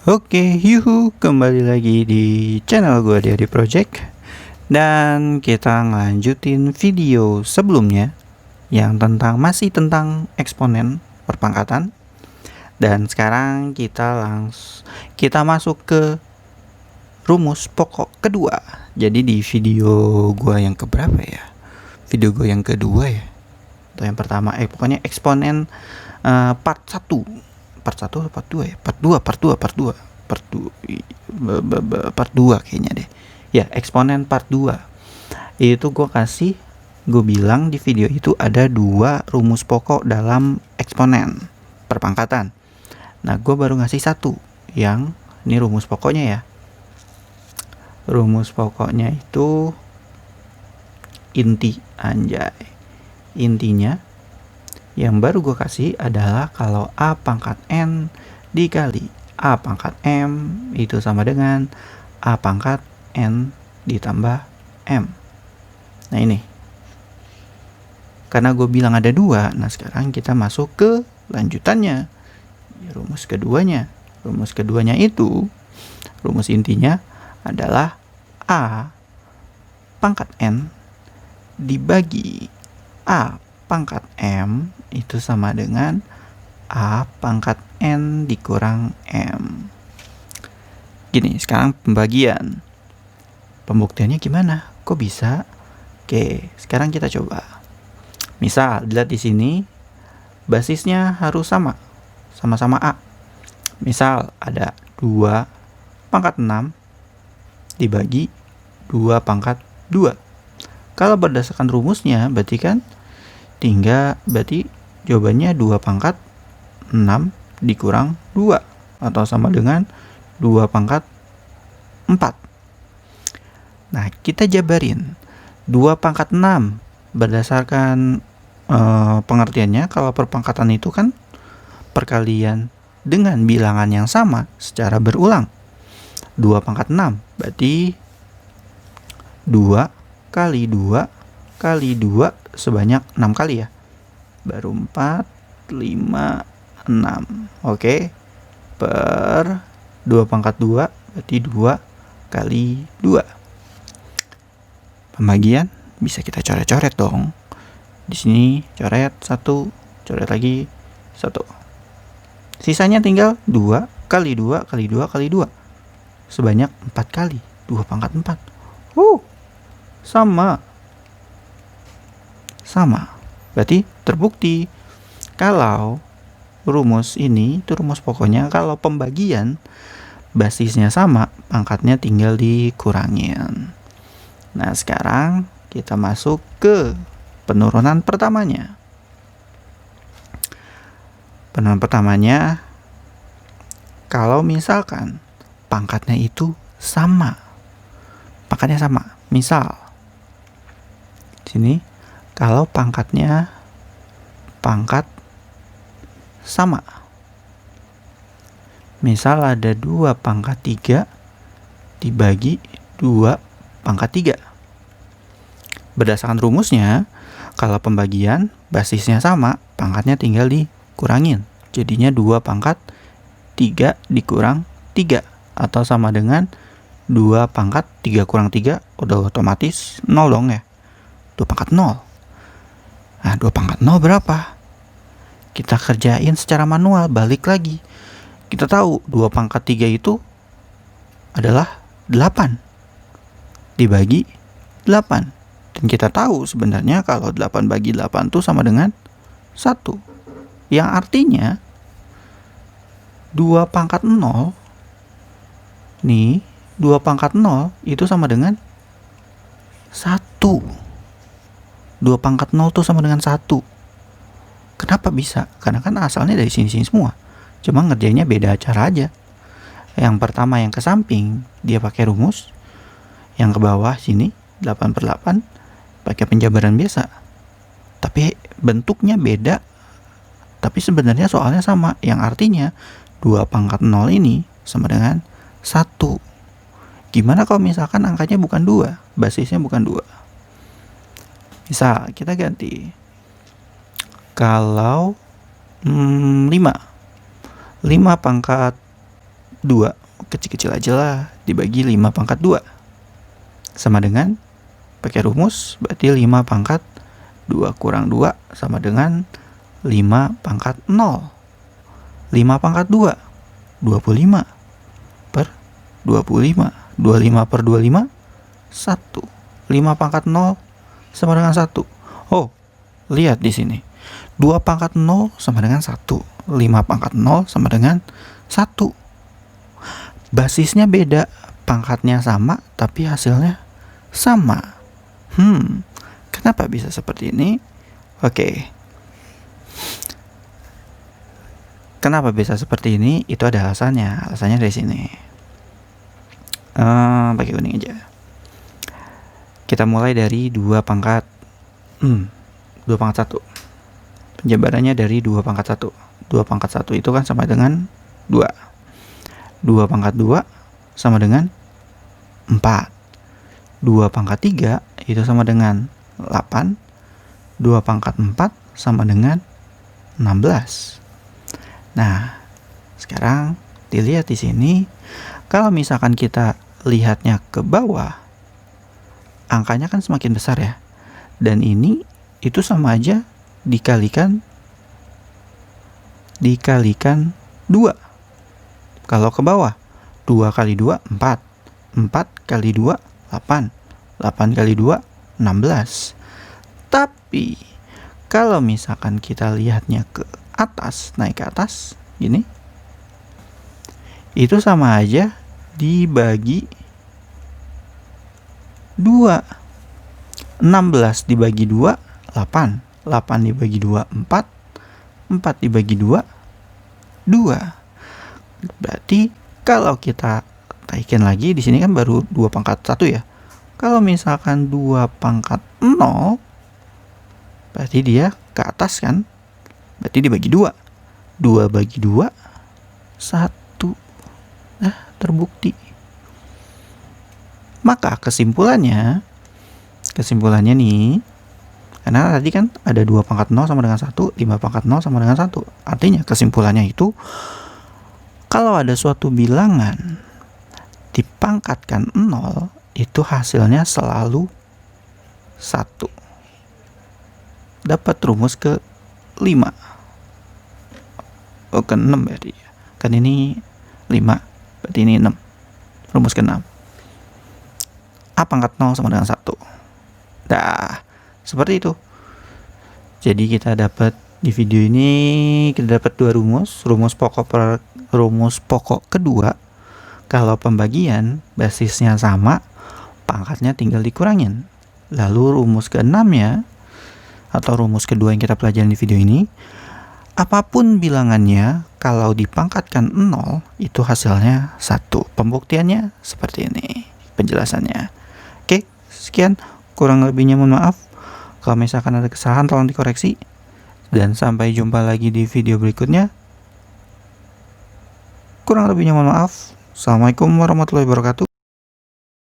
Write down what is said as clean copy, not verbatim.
Oke, yuhu, kembali lagi di channel gue Adi Project. Dan kita ngelanjutin video sebelumnya yang masih tentang eksponen perpangkatan. Dan sekarang kita masuk ke rumus pokok kedua. Jadi di video gue yang keberapa ya? Video gue yang kedua ya? Atau yang pertama, pokoknya eksponen part 1. Part 1 atau part 2 ya? Part 2 kayaknya deh. Ya, eksponen part 2. Itu gue bilang di video itu ada 2 rumus pokok dalam eksponen perpangkatan. Nah, gue baru ngasih 1 yang ini rumus pokoknya ya. Rumus pokoknya itu intinya yang baru gue kasih adalah kalau A pangkat N dikali A pangkat M itu sama dengan A pangkat N ditambah M. Nah ini, karena gue bilang ada 2, nah sekarang kita masuk ke lanjutannya, rumus keduanya. Rumus keduanya itu, rumus intinya adalah A pangkat N dibagi A pangkat M itu sama dengan A pangkat N dikurang M. Gini, sekarang pembuktiannya gimana? Kok bisa? Oke, sekarang kita coba. Misal, dilihat di sini basisnya harus sama-sama A. Misal ada 2 pangkat 6 dibagi 2 pangkat 2. Kalau berdasarkan rumusnya berarti jawabannya 2 pangkat 6 dikurang 2 atau sama dengan 2 pangkat 4. Nah, kita jabarin 2 pangkat 6 berdasarkan pengertiannya, kalau perpangkatan itu kan perkalian dengan bilangan yang sama secara berulang. 2 pangkat 6 berarti 2 kali 2 kali 2 sebanyak 6 kali ya. Baru 4, 5, 6. Oke. Per 2 pangkat 2 berarti 2 kali 2. Pembagian bisa kita coret-coret dong. Di sini coret 1, coret lagi 1. Sisanya tinggal 2 kali 2 kali 2 kali 2. Sebanyak 4 kali. 2 pangkat 4. Sama. Berarti terbukti kalau rumus ini itu rumus pokoknya, kalau pembagian basisnya sama, pangkatnya tinggal dikurangin. Nah, sekarang kita masuk ke penurunan pertamanya. Penurunan pertamanya, kalau misalkan pangkatnya itu sama. Misal sini kalau pangkat sama. Misal ada 2 pangkat 3 dibagi 2 pangkat 3. Berdasarkan rumusnya, kalau pembagian basisnya sama, pangkatnya tinggal dikurangin. Jadinya 2 pangkat 3 dikurang 3 atau sama dengan 2 pangkat 3 kurang 3 udah otomatis 0 dong ya. 2 pangkat 0. Nah, 2 pangkat 0 berapa? Kita kerjain secara manual, balik lagi. Kita tahu 2 pangkat 3 itu adalah 8 dibagi 8. Dan kita tahu sebenarnya kalau 8 bagi 8 itu sama dengan 1. Yang artinya 2 pangkat 0 nih, 2 pangkat 0 itu sama dengan 1. 2 pangkat 0 itu sama dengan 1. Kenapa bisa? Karena kan asalnya dari sini-sini semua. Cuma ngerjainnya beda cara aja. Yang pertama yang ke samping, dia pakai rumus. Yang ke bawah sini, 8/8, pakai penjabaran biasa. Tapi bentuknya beda. Tapi sebenarnya soalnya sama. Yang artinya 2 pangkat 0 ini sama dengan 1. Gimana kalau misalkan angkanya bukan 2, basisnya bukan 2? Misal kita ganti. Kalau 5 pangkat 2, kecil-kecil aja lah, dibagi 5 pangkat 2. Sama dengan, pakai rumus, berarti 5 pangkat 2 kurang 2 sama dengan 5 pangkat 0. 5 pangkat 2, 25 per 25. 25 per 25, 1. 5 pangkat 0 sama dengan 1. Oh, lihat di sini. 2 pangkat 0 sama dengan 1. 5 pangkat 0 sama dengan 1. Basisnya beda, pangkatnya sama, tapi hasilnya sama. Kenapa bisa seperti ini? Oke. Kenapa bisa seperti ini? Itu ada alasannya. Alasannya dari sini. Pakai kuning aja. Kita mulai dari 2 pangkat 2 pangkat 1. Penjabarannya dari 2 pangkat 1. 2 pangkat 1 itu kan sama dengan 2. 2 pangkat 2 sama dengan 4. 2 pangkat 3 itu sama dengan 8. 2 pangkat 4 sama dengan 16. Nah, sekarang dilihat di sini, kalau misalkan kita lihatnya ke bawah, angkanya kan semakin besar ya. Dan ini itu sama aja dikalikan 2. Kalau ke bawah, 2 kali 2, 4. 4 kali 2, 8. 8 kali 2, 16. Tapi, kalau misalkan kita lihatnya ke atas, naik ke atas, gini. Itu sama aja dibagi 2. 16 dibagi 2, 8. 8 dibagi 2, 4. 4 dibagi 2, 2. Berarti kalau kita taikin lagi, di sini kan baru 2 pangkat 1 ya. Kalau misalkan 2 pangkat 0, berarti dia ke atas kan. Berarti dibagi 2. 2 bagi 2, 1. Nah, terbukti. Maka kesimpulannya nih, karena tadi kan ada 2 pangkat 0 sama dengan 1, 5 pangkat 0 sama dengan 1. Artinya kesimpulannya itu, kalau ada suatu bilangan dipangkatkan 0, itu hasilnya selalu 1. Dapat rumus ke 5. Oh, ke 6 berarti. Kan ini 5, berarti ini 6. Rumus ke 6. A pangkat 0 sama dengan 1. Dah, seperti itu. Jadi kita dapat di video ini, kita dapat 2 rumus. Rumus pokok kedua, kalau pembagian basisnya sama, pangkatnya tinggal dikurangin. Lalu rumus ke-6 ya, atau rumus kedua yang kita pelajari di video ini, apapun bilangannya, kalau dipangkatkan 0, itu hasilnya 1. Pembuktiannya seperti ini, penjelasannya. Oke, sekian. Kurang lebihnya mohon maaf. Kalau misalkan ada kesalahan, tolong dikoreksi. Dan sampai jumpa lagi di video berikutnya. Kurang lebihnya mohon maaf. Assalamualaikum warahmatullahi wabarakatuh.